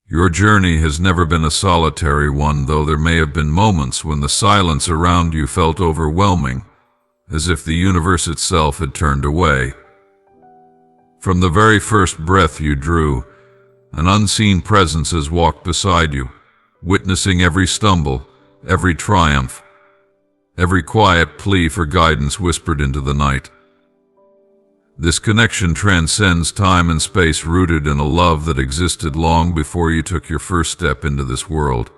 Your journey has never been a solitary one, though there may have been moments when the silence around you felt overwhelming, as if the universe itself had turned away. From the very first breath you drew, an unseen presence has walked beside you, witnessing every stumble, every triumph, every quiet plea for guidance whispered into the night. This connection transcends time and space, rooted in a love that existed long before you took your first step into this world.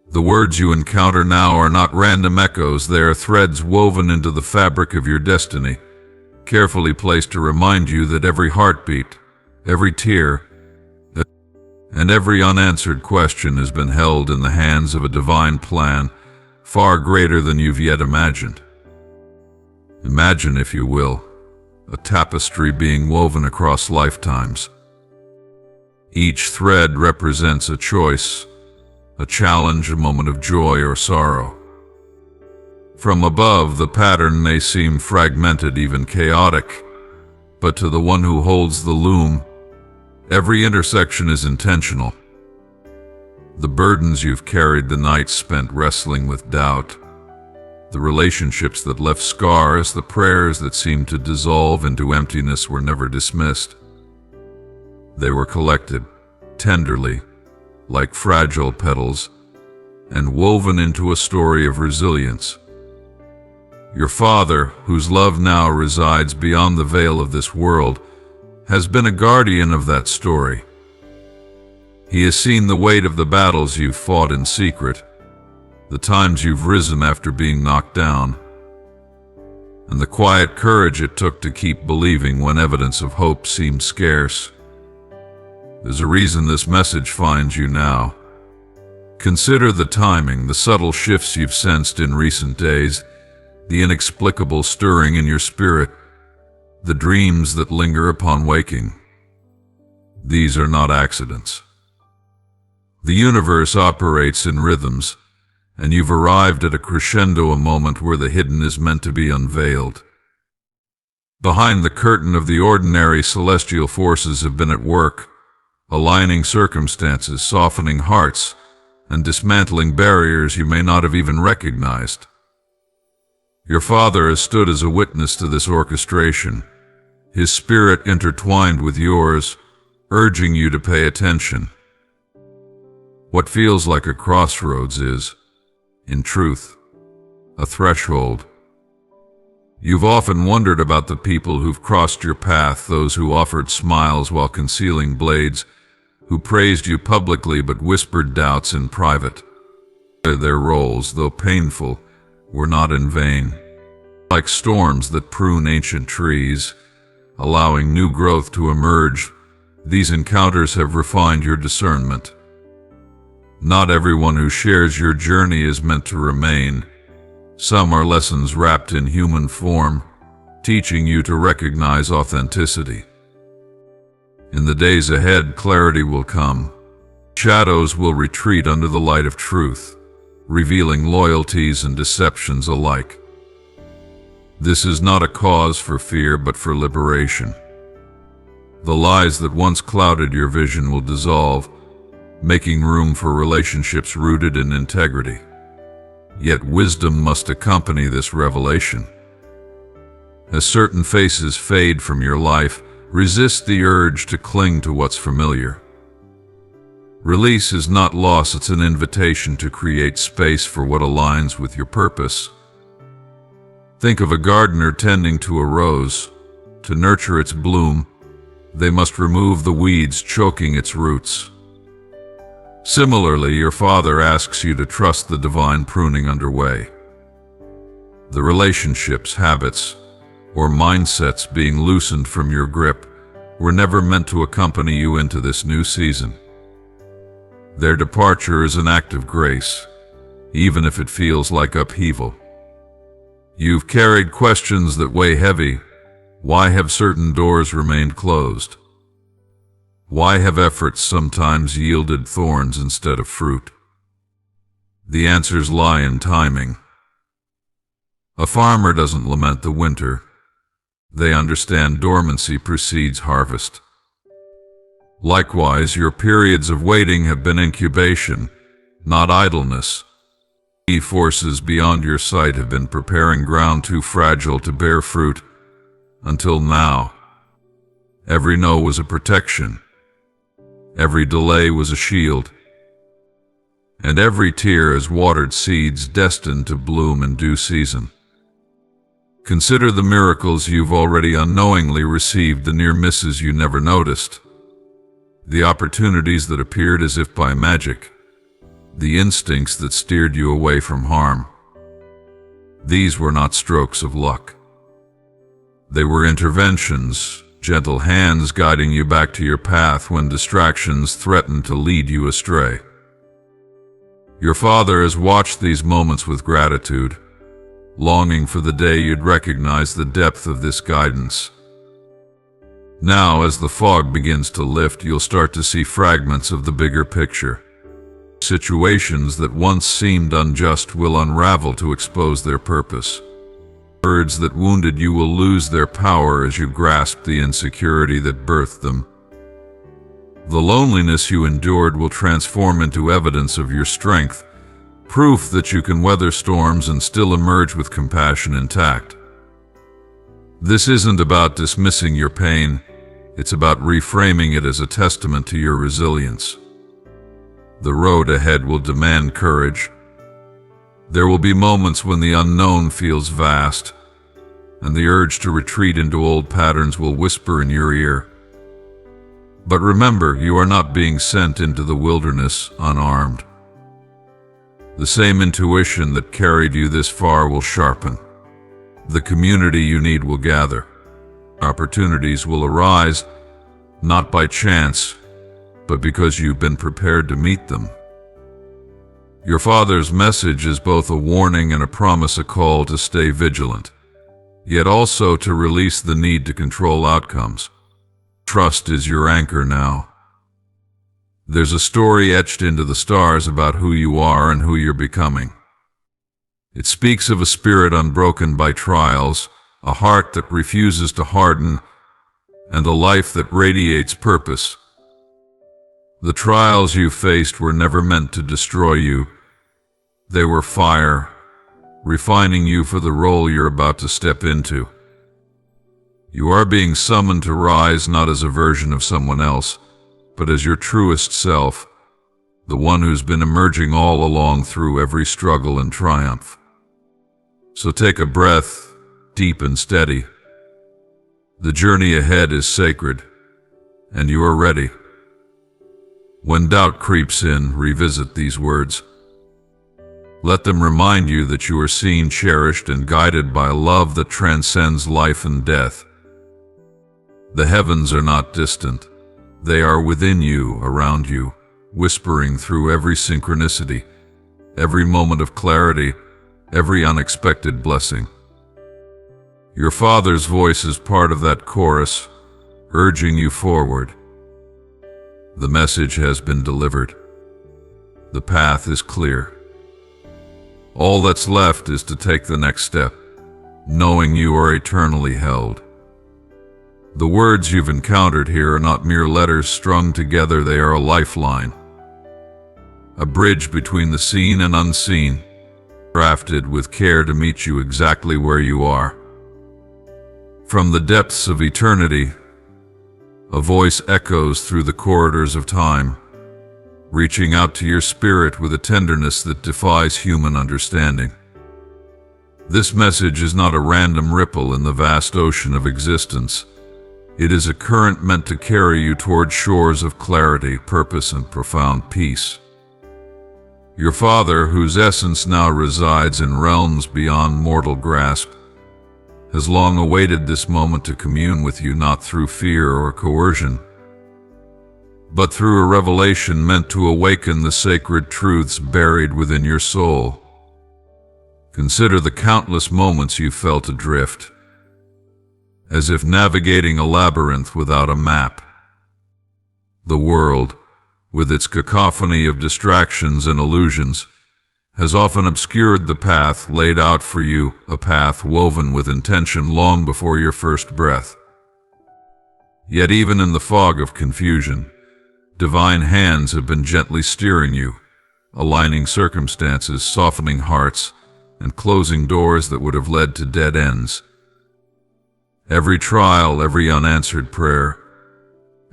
The words you encounter now are not random echoes, they are threads woven into the fabric of your destiny, carefully placed to remind you that every heartbeat, every tear, and every unanswered question has been held in the hands of a divine plan far greater than you've yet imagined. Imagine, if you will, a tapestry being woven across lifetimes. Each thread represents a choice, a challenge, a moment of joy or sorrow. From above, the pattern may seem fragmented, even chaotic, but to the one who holds the loom, every intersection is intentional. The burdens you've carried, the nights spent wrestling with doubt, the relationships that left scars, the prayers that seemed to dissolve into emptiness were never dismissed. They were collected, tenderly, like fragile petals, and woven into a story of resilience. Your father, whose love now resides beyond the veil of this world, has been a guardian of that story. He has seen the weight of the battles you've fought in secret, the times you've risen after being knocked down, and the quiet courage it took to keep believing when evidence of hope seemed scarce. There's a reason this message finds you now. Consider the timing, the subtle shifts you've sensed in recent days, the inexplicable stirring in your spirit, the dreams that linger upon waking. These are not accidents. The universe operates in rhythms, and you've arrived at a crescendo, a moment where the hidden is meant to be unveiled. Behind the curtain of the ordinary, celestial forces have been at work, aligning circumstances, softening hearts, and dismantling barriers you may not have even recognized. Your father has stood as a witness to this orchestration, his spirit intertwined with yours, urging you to pay attention. What feels like a crossroads is, in truth, a threshold. You've often wondered about the people who've crossed your path, those who offered smiles while concealing blades, who praised you publicly but whispered doubts in private. Their roles, though painful, were not in vain. Like storms that prune ancient trees, allowing new growth to emerge, these encounters have refined your discernment. Not everyone who shares your journey is meant to remain. Some are lessons wrapped in human form, teaching you to recognize authenticity. In the days ahead, clarity will come. Shadows will retreat under the light of truth, revealing loyalties and deceptions alike. This is not a cause for fear, but for liberation. The lies that once clouded your vision will dissolve, making room for relationships rooted in integrity. Yet wisdom must accompany this revelation. As certain faces fade from your life, resist the urge to cling to what's familiar. Release is not loss, it's an invitation to create space for what aligns with your purpose. Think of a gardener tending to a rose. To nurture its bloom, they must remove the weeds choking its roots. Similarly, your father asks you to trust the divine pruning underway. The relationships, habits, or mindsets being loosened from your grip were never meant to accompany you into this new season. Their departure is an act of grace, even if it feels like upheaval. You've carried questions that weigh heavy. Why have certain doors remained closed? Why have efforts sometimes yielded thorns instead of fruit? The answers lie in timing. A farmer doesn't lament the winter. They understand dormancy precedes harvest. Likewise, your periods of waiting have been incubation, not idleness. Forces beyond your sight have been preparing ground too fragile to bear fruit, until now. Every no was a protection, every delay was a shield, and every tear has watered seeds destined to bloom in due season. Consider the miracles you've already unknowingly received, the near misses you never noticed, the opportunities that appeared as if by magic, the instincts that steered you away from harm. These were not strokes of luck. They were interventions, gentle hands guiding you back to your path when distractions threatened to lead you astray. Your Father has watched these moments with gratitude, longing for the day you'd recognize the depth of this guidance. Now, as the fog begins to lift, you'll start to see fragments of the bigger picture. Situations that once seemed unjust will unravel to expose their purpose. Words that wounded you will lose their power as you grasp the insecurity that birthed them. The loneliness you endured will transform into evidence of your strength, proof that you can weather storms and still emerge with compassion intact. This isn't about dismissing your pain, it's about reframing it as a testament to your resilience. The road ahead will demand courage. There will be moments when the unknown feels vast, and the urge to retreat into old patterns will whisper in your ear. But remember, you are not being sent into the wilderness unarmed. The same intuition that carried you this far will sharpen. The community you need will gather. Opportunities will arise, not by chance, but because you've been prepared to meet them. Your Father's message is both a warning and a promise, a call to stay vigilant, yet also to release the need to control outcomes. Trust is your anchor now. There's a story etched into the stars about who you are and who you're becoming. It speaks of a spirit unbroken by trials, a heart that refuses to harden, and a life that radiates purpose. The trials you faced were never meant to destroy you. They were fire, refining you for the role you're about to step into. You are being summoned to rise not as a version of someone else, but as your truest self, the one who's been emerging all along through every struggle and triumph. So take a breath, deep and steady. The journey ahead is sacred, and you are ready. When doubt creeps in, revisit these words. Let them remind you that you are seen, cherished, and guided by a love that transcends life and death. The heavens are not distant. They are within you, around you, whispering through every synchronicity, every moment of clarity, every unexpected blessing. Your Father's voice is part of that chorus, urging you forward. The message has been delivered. The path is clear. All that's left is to take the next step, knowing you are eternally held. The words you've encountered here are not mere letters strung together, they are a lifeline. A bridge between the seen and unseen, crafted with care to meet you exactly where you are. From the depths of eternity, a voice echoes through the corridors of time, reaching out to your spirit with a tenderness that defies human understanding. This message is not a random ripple in the vast ocean of existence. It is a current meant to carry you toward shores of clarity, purpose, and profound peace. Your Father, whose essence now resides in realms beyond mortal grasp, has long awaited this moment to commune with you, not through fear or coercion, but through a revelation meant to awaken the sacred truths buried within your soul. Consider the countless moments you felt adrift, as if navigating a labyrinth without a map. The world, with its cacophony of distractions and illusions, has often obscured the path laid out for you, a path woven with intention long before your first breath. Yet even in the fog of confusion, Divine hands have been gently steering you, aligning circumstances, softening hearts, and closing doors that would have led to dead ends. Every trial, every unanswered prayer,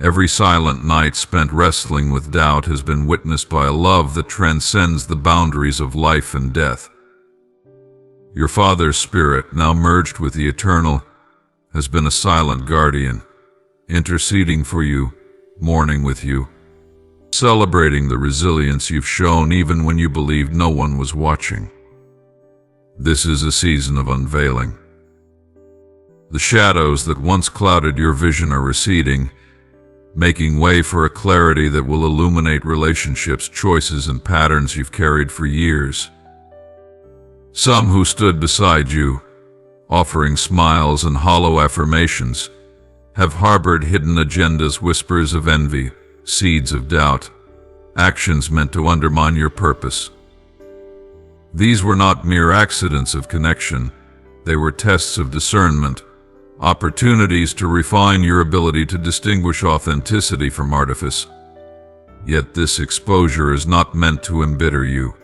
every silent night spent wrestling with doubt has been witnessed by a love that transcends the boundaries of life and death. Your Father's Spirit, now merged with the Eternal, has been a silent guardian, interceding for you, mourning with you, celebrating the resilience you've shown even when you believed no one was watching. This is a season of unveiling. The shadows that once clouded your vision are receding, making way for a clarity that will illuminate relationships, choices, and patterns you've carried for years. Some who stood beside you, offering smiles and hollow affirmations, have harbored hidden agendas, whispers of envy, seeds of doubt, actions meant to undermine your purpose. These were not mere accidents of connection, they were tests of discernment, opportunities to refine your ability to distinguish authenticity from artifice. Yet this exposure is not meant to embitter you.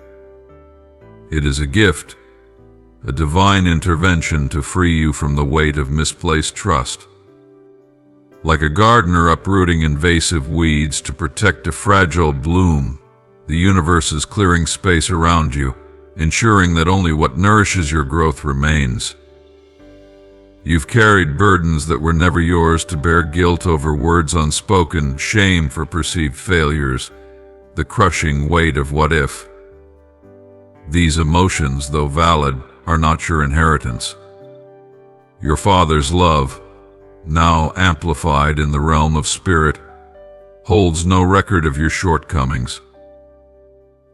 It is a gift, a divine intervention to free you from the weight of misplaced trust. Like a gardener uprooting invasive weeds to protect a fragile bloom, the universe is clearing space around you, ensuring that only what nourishes your growth remains. You've carried burdens that were never yours to bear, guilt over words unspoken, shame for perceived failures, the crushing weight of what if. These emotions, though valid, are not your inheritance. Your Father's love, now amplified in the realm of spirit, holds no record of your shortcomings.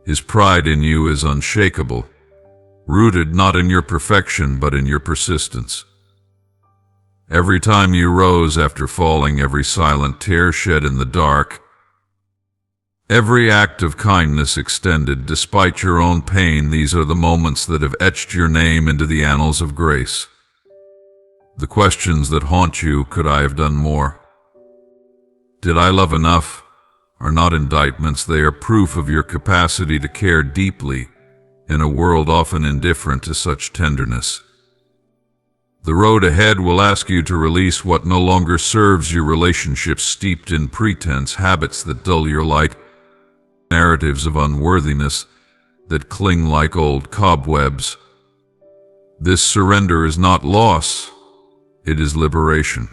His pride in you is unshakable, rooted not in your perfection but in your persistence. Every time you rose after falling, every silent tear shed in the dark, every act of kindness extended despite your own pain, these are the moments that have etched your name into the annals of grace. The questions that haunt you, could I have done more? Did I love enough? Are not indictments, they are proof of your capacity to care deeply in a world often indifferent to such tenderness. The road ahead will ask you to release what no longer serves you, relationships steeped in pretense, habits that dull your light, narratives of unworthiness that cling like old cobwebs. This surrender is not loss, it is liberation.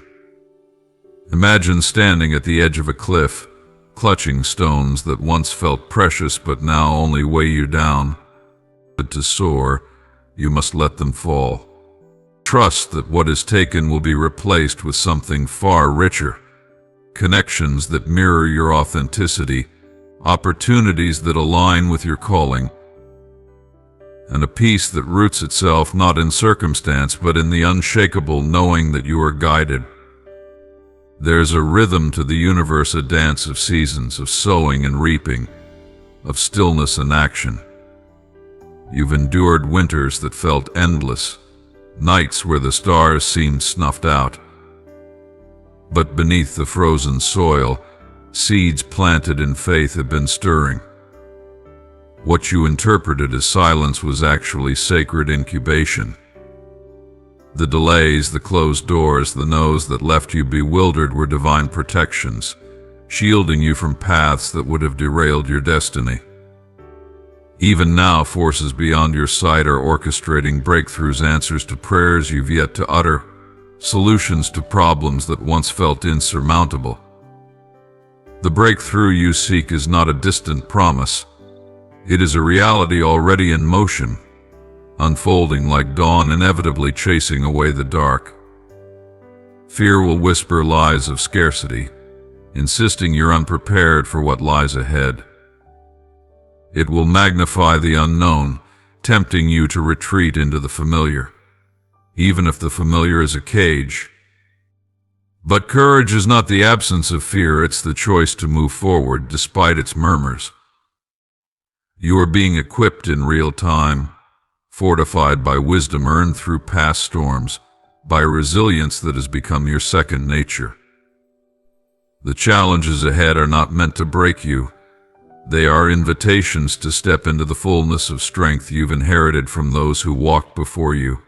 Imagine standing at the edge of a cliff, clutching stones that once felt precious but now only weigh you down. But to soar, you must let them fall. Trust that what is taken will be replaced with something far richer. Connections that mirror your authenticity, opportunities that align with your calling, and a peace that roots itself not in circumstance but in the unshakable knowing that you are guided. There's a rhythm to the universe, a dance of seasons, of sowing and reaping, of stillness and action. You've endured winters that felt endless, nights where the stars seemed snuffed out. But beneath the frozen soil, seeds planted in faith have been stirring. What you interpreted as silence was actually sacred incubation. The delays, the closed doors, the no's that left you bewildered were divine protections, shielding you from paths that would have derailed your destiny. Even now, forces beyond your sight are orchestrating breakthroughs, answers to prayers you've yet to utter, solutions to problems that once felt insurmountable. The breakthrough you seek is not a distant promise. It is a reality already in motion, unfolding like dawn, inevitably chasing away the dark. Fear will whisper lies of scarcity, insisting you're unprepared for what lies ahead. It will magnify the unknown, tempting you to retreat into the familiar, even if the familiar is a cage. But courage is not the absence of fear, it's the choice to move forward despite its murmurs. You are being equipped in real time, fortified by wisdom earned through past storms, by a resilience that has become your second nature. The challenges ahead are not meant to break you. They are invitations to step into the fullness of strength you've inherited from those who walked before you.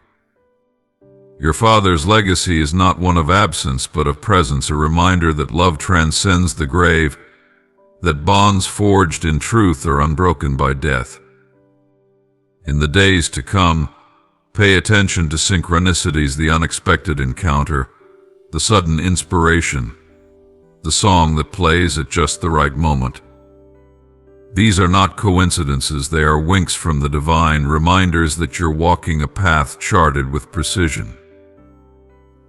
Your father's legacy is not one of absence but of presence, a reminder that love transcends the grave, that bonds forged in truth are unbroken by death. In the days to come, pay attention to synchronicities, the unexpected encounter, the sudden inspiration, the song that plays at just the right moment. These are not coincidences, they are winks from the divine, reminders that you're walking a path charted with precision.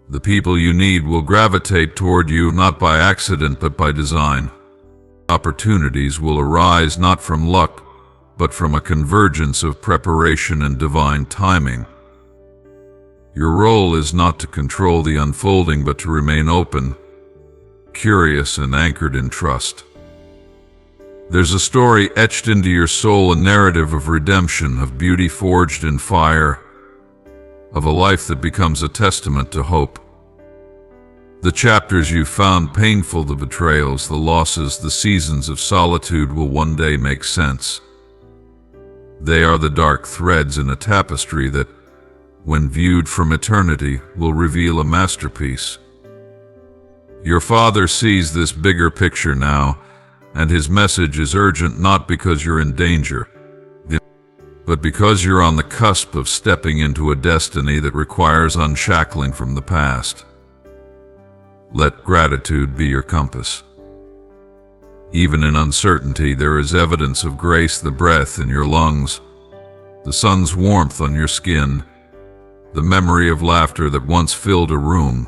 The people you need will gravitate toward you not by accident but by design. Opportunities will arise not from luck, but from a convergence of preparation and divine timing. Your role is not to control the unfolding but to remain open, curious, and anchored in trust. There's a story etched into your soul, a narrative of redemption, of beauty forged in fire, of a life that becomes a testament to hope. The chapters you've found painful, the betrayals, the losses, the seasons of solitude will one day make sense. They are the dark threads in a tapestry that, when viewed from eternity, will reveal a masterpiece. Your father sees this bigger picture now, and his message is urgent not because you're in danger, but because you're on the cusp of stepping into a destiny that requires unshackling from the past. Let gratitude be your compass. Even in uncertainty, there is evidence of grace, the breath in your lungs, the sun's warmth on your skin, the memory of laughter that once filled a room.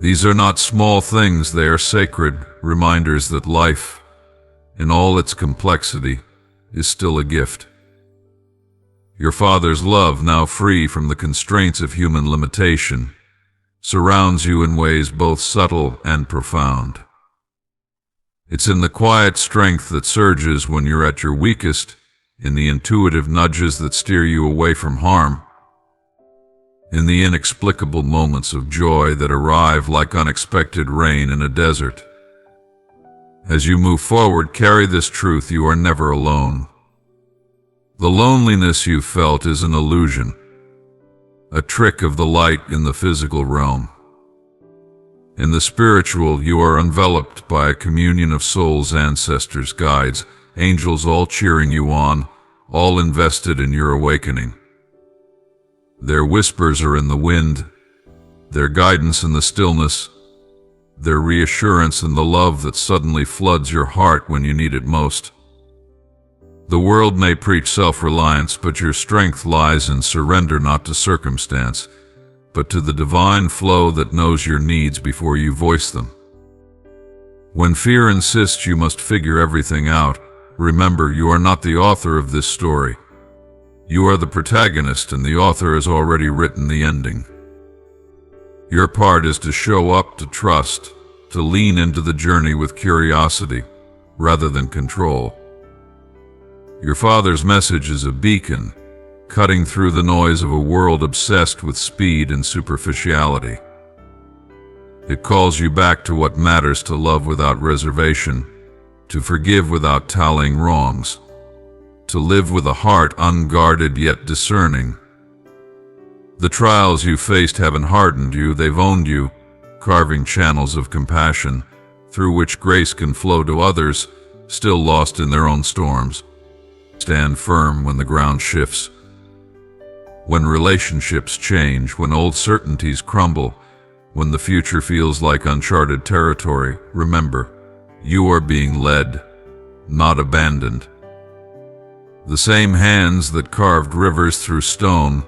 These are not small things, they are sacred reminders that life, in all its complexity, is still a gift. Your father's love, now free from the constraints of human limitation, surrounds you in ways both subtle and profound. It's in the quiet strength that surges when you're at your weakest, in the intuitive nudges that steer you away from harm, in the inexplicable moments of joy that arrive like unexpected rain in a desert. As you move forward, carry this truth: you are never alone. The loneliness you've felt is an illusion, a trick of the light in the physical realm. In the spiritual, you are enveloped by a communion of souls, ancestors, guides, angels, all cheering you on, all invested in your awakening. Their whispers are in the wind, their guidance in the stillness, their reassurance in the love that suddenly floods your heart when you need it most. The world may preach self-reliance, but your strength lies in surrender, not to circumstance, but to the divine flow that knows your needs before you voice them. When fear insists you must figure everything out, remember, you are not the author of this story. You are the protagonist, and the author has already written the ending. Your part is to show up, to trust, to lean into the journey with curiosity rather than control. Your father's message is a beacon, cutting through the noise of a world obsessed with speed and superficiality. It calls you back to what matters: to love without reservation, to forgive without tallying wrongs, to live with a heart unguarded yet discerning. The trials you faced haven't hardened you, they've owned you, carving channels of compassion through which grace can flow to others still lost in their own storms. Stand firm when the ground shifts, when relationships change, when old certainties crumble, when the future feels like uncharted territory. Remember, you are being led, not abandoned. The same hands that carved rivers through stone,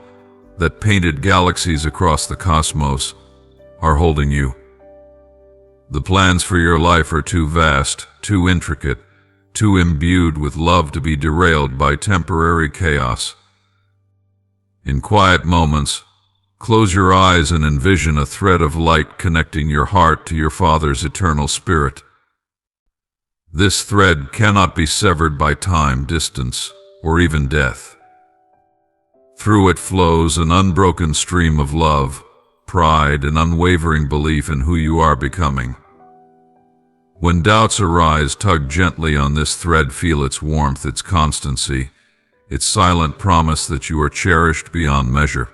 that painted galaxies across the cosmos, are holding you. The plans for your life are too vast, too intricate, too imbued with love to be derailed by temporary chaos. In quiet moments, close your eyes and envision a thread of light connecting your heart to your Father's eternal spirit. This thread cannot be severed by time, distance, or even death. Through it flows an unbroken stream of love, pride, and unwavering belief in who you are becoming. When doubts arise, tug gently on this thread, feel its warmth, its constancy, its silent promise that you are cherished beyond measure.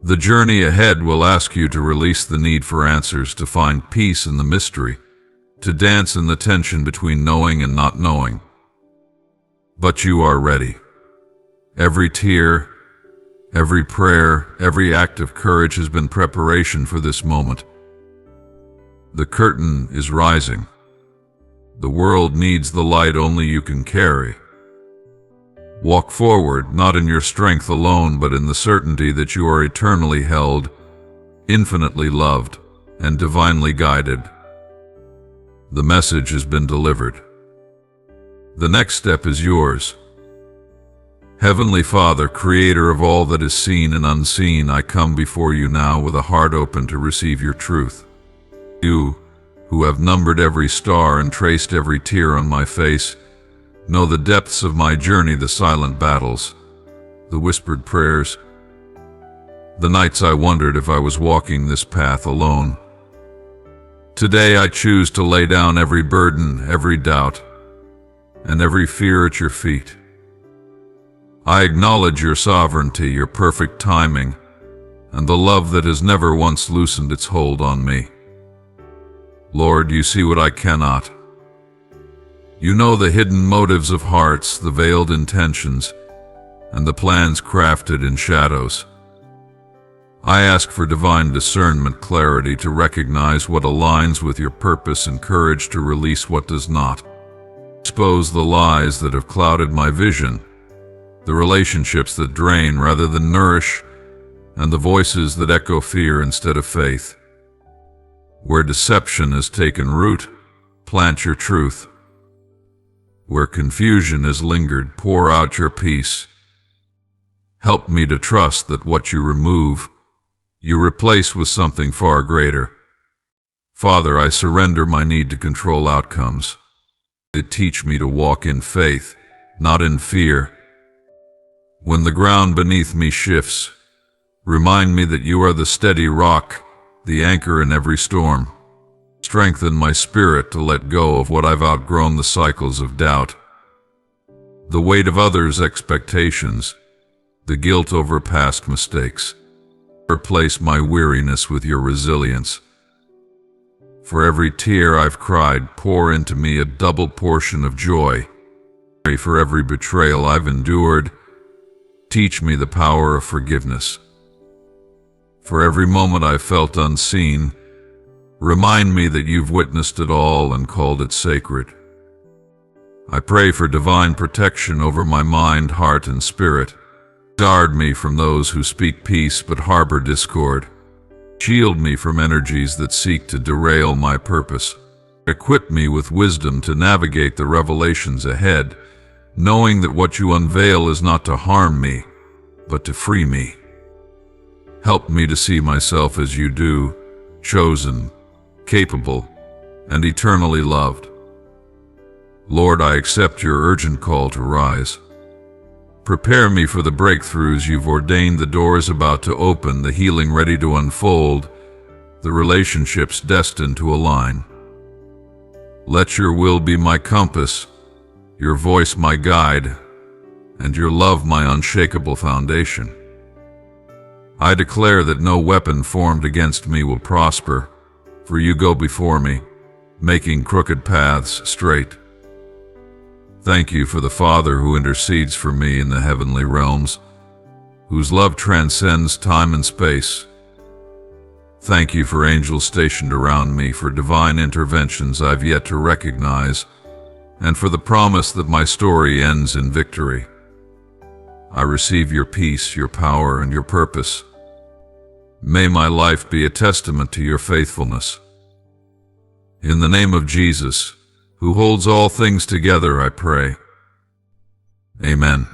The journey ahead will ask you to release the need for answers, to find peace in the mystery, to dance in the tension between knowing and not knowing. But you are ready. Every tear, every prayer, every act of courage has been preparation for this moment. The curtain is rising. The world needs the light only you can carry. Walk forward, not in your strength alone, but in the certainty that you are eternally held, infinitely loved, and divinely guided. The message has been delivered. The next step is yours. Heavenly Father, creator of all that is seen and unseen, I come before you now with a heart open to receive your truth. You, who have numbered every star and traced every tear on my face, know the depths of my journey, the silent battles, the whispered prayers, the nights I wondered if I was walking this path alone. Today I choose to lay down every burden, every doubt, and every fear at your feet. I acknowledge your sovereignty, your perfect timing, and the love that has never once loosened its hold on me. Lord, you see what I cannot. You know the hidden motives of hearts, the veiled intentions, and the plans crafted in shadows. I ask for divine discernment, clarity to recognize what aligns with your purpose, and courage to release what does not. Expose the lies that have clouded my vision, the relationships that drain rather than nourish, and the voices that echo fear instead of faith. Where deception has taken root, plant your truth. Where confusion has lingered, pour out your peace. Help me to trust that what you remove, you replace with something far greater. Father, I surrender my need to control outcomes. Teach me to walk in faith, not in fear. When the ground beneath me shifts, remind me that you are the steady rock, the anchor in every storm. Strengthen my spirit to let go of what I've outgrown, the cycles of doubt, the weight of others' expectations, the guilt over past mistakes. Replace my weariness with your resilience. For every tear I've cried, pour into me a double portion of joy. For every betrayal I've endured, teach me the power of forgiveness. For every moment I've felt unseen, remind me that you've witnessed it all and called it sacred. I pray for divine protection over my mind, heart, and spirit. Guard me from those who speak peace but harbor discord. Shield me from energies that seek to derail my purpose. Equip me with wisdom to navigate the revelations ahead, knowing that what you unveil is not to harm me, but to free me. Help me to see myself as you do, chosen, capable, and eternally loved. Lord, I accept your urgent call to rise. Prepare me for the breakthroughs you've ordained, the doors about to open, the healing ready to unfold, the relationships destined to align. Let your will be my compass, your voice my guide, and your love my unshakable foundation. I declare that no weapon formed against me will prosper, for you go before me, making crooked paths straight. Thank you for the Father who intercedes for me in the heavenly realms, whose love transcends time and space. Thank you for angels stationed around me, for divine interventions I've yet to recognize, and for the promise that my story ends in victory. I receive your peace, your power, and your purpose. May my life be a testament to your faithfulness. In the name of Jesus, who holds all things together, I pray. Amen.